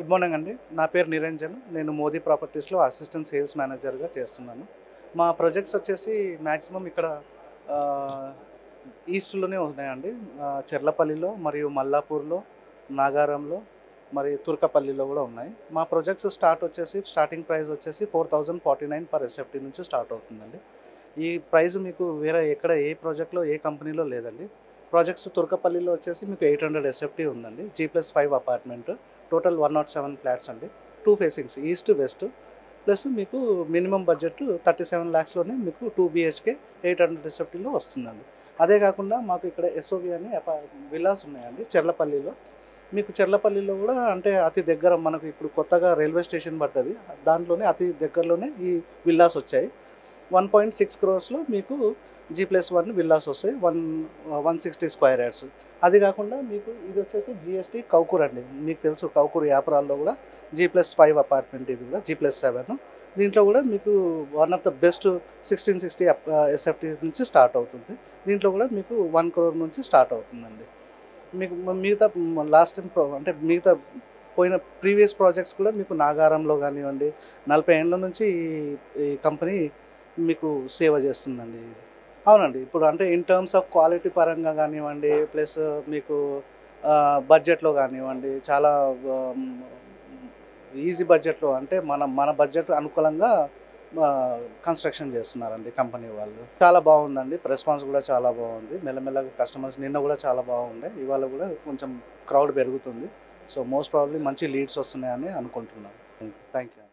Good morning అండి. నా పేరు నిరంజన్. నేను మోదీ ప్రాపర్టీస్‌లో అసిస్టెంట్ సేల్స్ మేనేజర్‌గా చేస్తున్నాను. మా ప్రాజెక్ట్స్ వచ్చేసి మాక్సిమం ఇక్కడ ఆహ్, ఈస్ట్‌లోనే ఉన్నాయండి. చెర్లపల్లిలో మరియు మల్లాపూర్‌లో, నాగారంలో మరియు తుర్కపల్లిలో కూడా ఉన్నాయి. మా ప్రాజెక్ట్స్ స్టార్టింగ్ ప్రైస్ వచ్చేసి 4049 పర్ ఎస్ఎఫ్టీ నుంచి స్టార్ట్ అవుతుందండి. ఈ ప్రైస్ మీకు వేరే ఎక్కడ ఏ ప్రాజెక్ట్‌లో ఏ కంపెనీలో లేదండి. ప్రాజెక్ట్స్ తుర్కపల్లిలో వచ్చేసి మీకు 800 ఎస్ఎఫ్టీ ఉందండి. G+5 apartment. టోటల్ 107 ఫ్లాట్స్ అండి. 2 ఫేసింగ్స్ ఈస్ట్, వెస్ట్. ప్లస్ మీకు మినిమమ్ బడ్జెట్ 37 లాక్స్‌లోనే మీకు 2 బీహెచ్‌కే 800 ఎస్ఎఫ్టీలో వస్తుందండి. అదే కాకుండా మాకు ఇక్కడ ఎస్ఓబి అని విల్లాస్ ఉన్నాయండి చెర్లపల్లిలో. మీకు చెర్లపల్లిలో కూడా అంటే అతి దగ్గర మనకు ఇప్పుడు కొత్తగా రైల్వే స్టేషన్ పడ్డది. దాంట్లోనే అతి దగ్గరలోనే ఈ విల్లాస్ వచ్చాయి. 1.6 క్రోర్స్‌లో మీకు G+1 విల్లాస్ వస్తాయి. 160 స్క్వేర్ యార్డ్స్. అది కాకుండా మీకు ఇది వచ్చేసి జీఎస్టీ కౌకూర్ అండి. మీకు తెలుసు కౌకూర్ యాప్రాల్లో కూడా G+5 అపార్ట్మెంట్ ఇది కూడా G+7. దీంట్లో కూడా మీకు one of the best 1660 SFT నుంచి స్టార్ట్ అవుతుంది. దీంట్లో కూడా మీకు 1 crore నుంచి స్టార్ట్ అవుతుందండి. మీకు మిగతా లాస్ట్ టైం అంటే మిగతా పోయిన ప్రీవియస్ ప్రాజెక్ట్స్ కూడా మీకు నాగారంలో కానివ్వండి 40 ఏండ్ల నుంచి ఈ కంపెనీ మీకు సేవ చేస్తుందండి. అవునండి. ఇప్పుడు అంటే ఇన్ టర్మ్స్ ఆఫ్ క్వాలిటీ పరంగా గానివ్వండి, ప్లస్ మీకు బడ్జెట్‌లో గానివ్వండి, చాలా ఆహ్, ఈజీ బడ్జెట్‌లో అంటే మన బడ్జెట్ అనుకూలంగా కన్‌స్ట్రక్షన్ చేస్తున్నారండి కంపెనీ వాళ్ళు. చాలా బాగుందండి. రెస్పాన్స్ కూడా చాలా బాగుంది. మెల్లమెల్లగా కస్టమర్స్ నిన్న కూడా చాలా బాగుండే. ఇవాళ కూడా కొంచెం క్రౌడ్ పెరుగుతుంది. సో, మోస్ట్ ప్రాబబ్లీ మంచి లీడ్స్ వస్తున్నాయని అనుకుంటున్నాను. Thank you.